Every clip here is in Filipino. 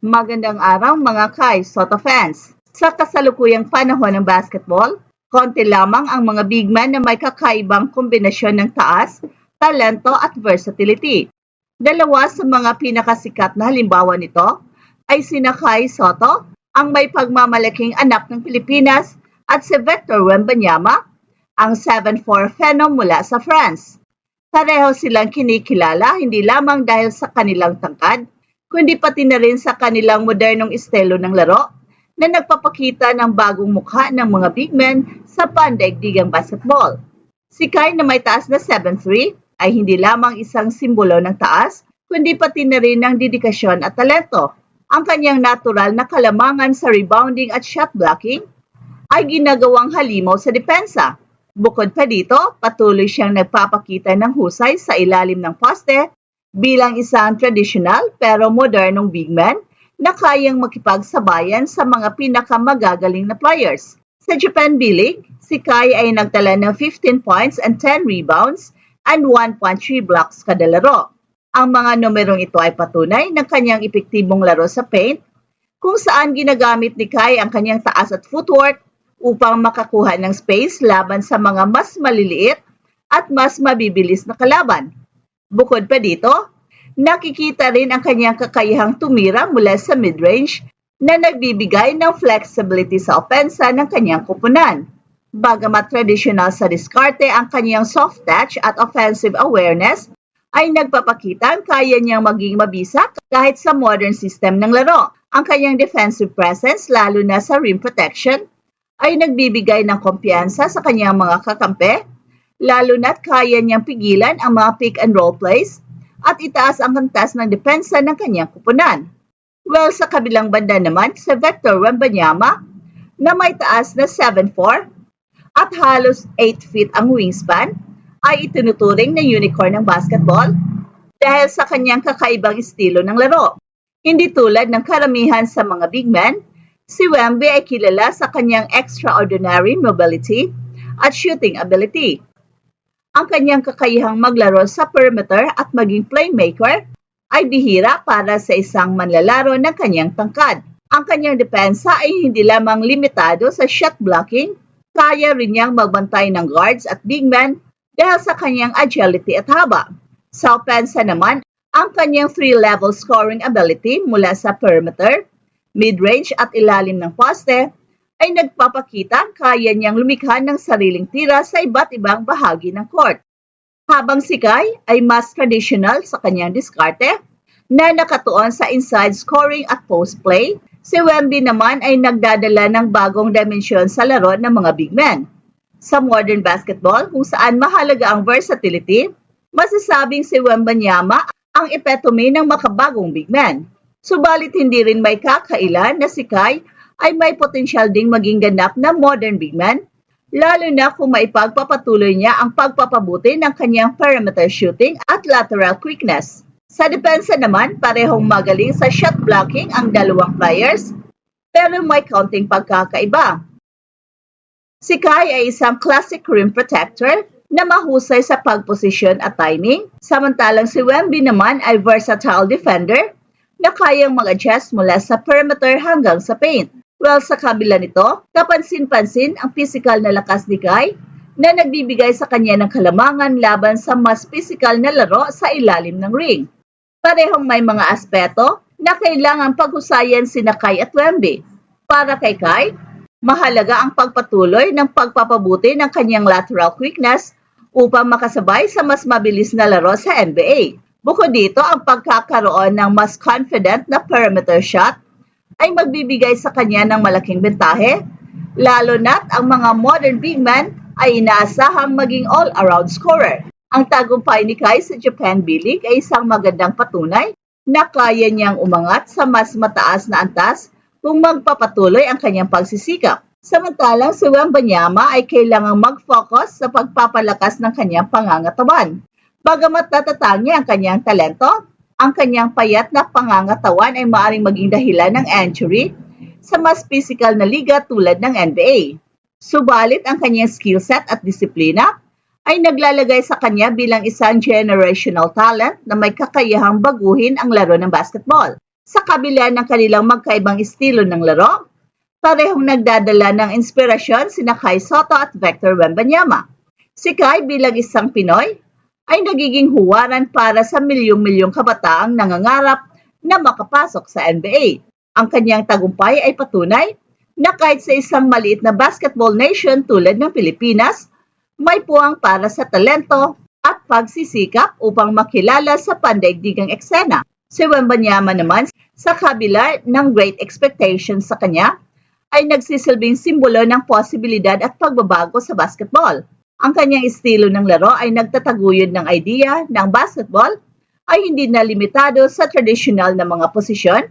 Magandang araw mga Kai Soto fans. Sa kasalukuyang panahon ng basketball, konti lamang ang mga big man na may kakaibang kombinasyon ng taas, talento at versatility. Dalawa sa mga pinakasikat na halimbawa nito ay sina Kai Soto, ang may pagmamalaking anak ng Pilipinas, at si Victor Wembanyama, ang 7'4 phenom mula sa France. Pareho silang kinikilala hindi lamang dahil sa kanilang tangkad, kundi pati na rin sa kanilang modernong estilo ng laro na nagpapakita ng bagong mukha ng mga big men sa pandaigdigang basketball. Si Kai na may taas na 7'3 ay hindi lamang isang simbolo ng taas, kundi pati na rin ng dedikasyon at talento. Ang kanyang natural na kalamangan sa rebounding at shot blocking ay ginagawang halimaw sa depensa. Bukod pa dito, patuloy siyang nagpapakita ng husay sa ilalim ng poste bilang isang traditional pero modernong big man na kayang makipagsabayan sa mga pinakamagagaling na players. Sa Japan B-League, si Kai ay nagtala ng 15 points and 10 rebounds and 1.3 blocks kada laro. Ang mga numerong ito ay patunay ng kanyang epektibong laro sa paint, kung saan ginagamit ni Kai ang kanyang taas at footwork upang makakuha ng space laban sa mga mas maliliit at mas mabibilis na kalaban. Bukod pa dito, nakikita rin ang kanyang kakayahang tumira mula sa mid-range na nagbibigay ng flexibility sa opensa ng kanyang kupunan. Bagamat traditional sa diskarte ang kanyang soft touch at offensive awareness, ay nagpapakitang kaya niyang maging mabisa kahit sa modern system ng laro. Ang kanyang defensive presence, lalo na sa rim protection, ay nagbibigay ng kumpiyansa sa kanyang mga kakampi, lalo na't kaya niyang pigilan ang mga pick and roll plays at itaas ang antas ng depensa ng kanyang kupunan. Well, sa kabilang banda naman, si Victor Wembanyama na may taas na 7'4 at halos 8 feet ang wingspan ay itinuturing na unicorn ng basketball dahil sa kanyang kakaibang estilo ng laro. Hindi tulad ng karamihan sa mga big men, si Wemby ay kilala sa kanyang extraordinary mobility at shooting ability. Ang kanyang kakayahang maglaro sa perimeter at maging playmaker ay bihira para sa isang manlalaro ng kanyang tangkad. Ang kanyang depensa ay hindi lamang limitado sa shot blocking, kaya rin niyang magbantay ng guards at big men dahil sa kanyang agility at haba. Sa opensa naman, ang kanyang 3-level scoring ability mula sa perimeter, mid-range at ilalim ng poste ay nagpapakita kaya niyang lumikha ng sariling tira sa iba't ibang bahagi ng court. Habang si Kai ay mas traditional sa kanyang diskarte na nakatuon sa inside scoring at post play, si Wemby naman ay nagdadala ng bagong dimensyon sa laro ng mga big men. Sa modern basketball, kung saan mahalaga ang versatility, masasabing si Wembanyama ang epitome ng makabagong big man. Subalit hindi rin may kakailan na si Kai ay may potensyal ding maging ganap na modern big man, lalo na kung maipagpapatuloy niya ang pagpapabuti ng kanyang perimeter shooting at lateral quickness. Sa depensa naman, parehong magaling sa shot blocking ang dalawang players, pero may kaunting pagkakaiba. Si Kai ay isang classic rim protector na mahusay sa pagposisyon at timing, samantalang si Wemby naman ay versatile defender na kayang mag-adjust mula sa perimeter hanggang sa paint. Well, sa kabila nito, kapansin-pansin ang physical na lakas ni Kai na nagbibigay sa kanya ng kalamangan laban sa mas physical na laro sa ilalim ng ring. Parehong may mga aspeto na kailangan paghusayan sina Kai at Wemby. Para kay Kai, mahalaga ang pagpatuloy ng pagpapabuti ng kanyang lateral quickness upang makasabay sa mas mabilis na laro sa NBA. Bukod dito, ang pagkakaroon ng mas confident na perimeter shot ay magbibigay sa kanya ng malaking bentahe, lalo na't ang mga modern big men ay inaasahang maging all-around scorer. Ang tagumpay ni Kai sa Japan B-League ay isang magandang patunay na kaya niyang umangat sa mas mataas na antas kung magpapatuloy ang kanyang pagsisikap. Samantalang si Wembanyama ay kailangang mag-focus sa pagpapalakas ng kanyang pangangatawan. Bagamat natatangi ang kanyang talento, ang kanyang payat na pangangatawan ay maaaring maging dahilan ng injury sa mas physical na liga tulad ng NBA. Subalit ang kanyang skill set at disiplina ay naglalagay sa kanya bilang isang generational talent na may kakayahang baguhin ang laro ng basketball. Sa kabila ng kanilang magkaibang estilo ng laro, parehong nagdadala ng inspirasyon sina Kai Sotto at Victor Wembanyama. Si Kai bilang isang Pinoy ay nagiging huwaran para sa milyong-milyong kabataang nangangarap na makapasok sa NBA. Ang kanyang tagumpay ay patunay na kahit sa isang maliit na basketball nation tulad ng Pilipinas, may puwang para sa talento at pagsisikap upang makilala sa pandaigdigang eksena. Si Wembanyama naman, sa kabila ng great expectations sa kanya, ay nagsisilbing simbolo ng posibilidad at pagbabago sa basketball. Ang kanyang estilo ng laro ay nagtataguyod ng idea ng basketball ay hindi na limitado sa traditional na mga posisyon,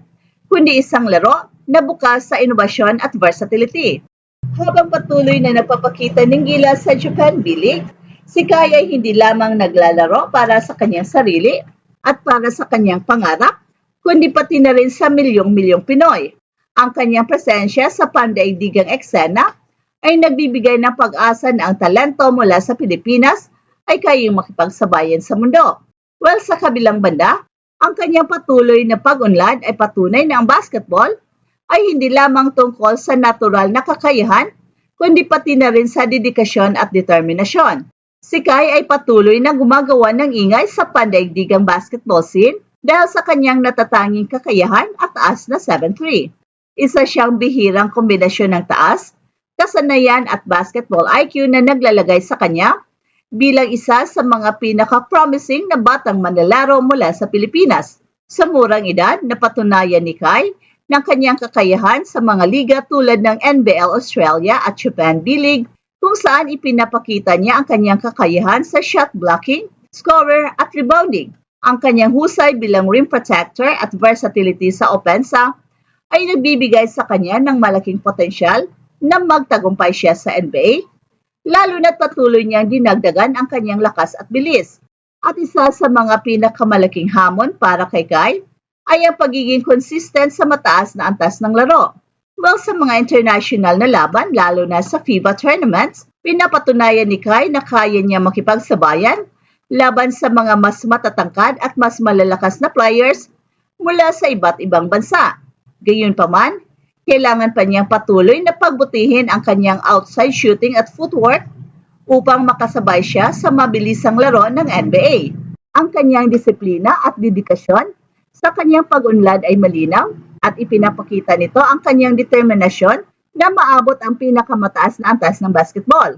kundi isang laro na bukas sa inobasyon at versatility. Habang patuloy na nagpapakita ng gilas sa Japan B-League, si Kai ay hindi lamang naglalaro para sa kanyang sarili at para sa kanyang pangarap, kundi pati na rin sa milyong-milyong Pinoy. Ang kanyang presensya sa pandaigdigang eksena ay nagbibigay ng pag-asa na ang talento mula sa Pilipinas ay kayang makipagsabayan sa mundo. Well, sa kabilang banda, ang kanyang patuloy na pag-unlad ay patunay na ang basketball ay hindi lamang tungkol sa natural na kakayahan, kundi pati na rin sa dedikasyon at determinasyon. Si Kai ay patuloy na gumagawa ng ingay sa pandaigdigang basketball scene dahil sa kanyang natatanging kakayahan at taas na 7'3". Isa siyang bihirang kombinasyon ng taas, kasanayan at basketball IQ na naglalagay sa kanya bilang isa sa mga pinaka-promising na batang manlalaro mula sa Pilipinas. Sa murang edad, napatunayan ni Kai ng kanyang kakayahan sa mga liga tulad ng NBL Australia at Japan B-League kung saan ipinapakita niya ang kanyang kakayahan sa shot blocking, scorer at rebounding. Ang kanyang husay bilang rim protector at versatility sa opensa ay nagbibigay sa kanya ng malaking potensyal na magtagumpay siya sa NBA, lalo na't patuloy niyang dinagdagan ang kanyang lakas at bilis. At isa sa mga pinakamalaking hamon para kay Kai ay ang pagiging consistent sa mataas na antas ng laro. Well, sa mga international na laban, lalo na sa FIBA tournaments, pinapatunayan ni Kai na kaya niya makipagsabayan laban sa mga mas matatangkad at mas malalakas na players mula sa iba't ibang bansa. Gayunpaman, kailangan pa niyang patuloy na pagbutihin ang kanyang outside shooting at footwork upang makasabay siya sa mabilisang laro ng NBA. Ang kanyang disiplina at dedikasyon sa kanyang pag-unlad ay malinaw at ipinapakita nito ang kanyang determinasyon na maabot ang pinakamataas na antas ng basketball.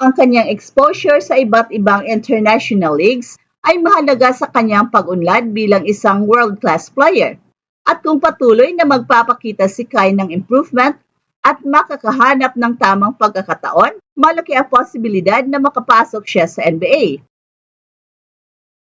Ang kanyang exposure sa iba't ibang international leagues ay mahalaga sa kanyang pag-unlad bilang isang world-class player. At kung patuloy na magpapakita si Kai ng improvement at makakahanap ng tamang pagkakataon, malaki ang posibilidad na makapasok siya sa NBA.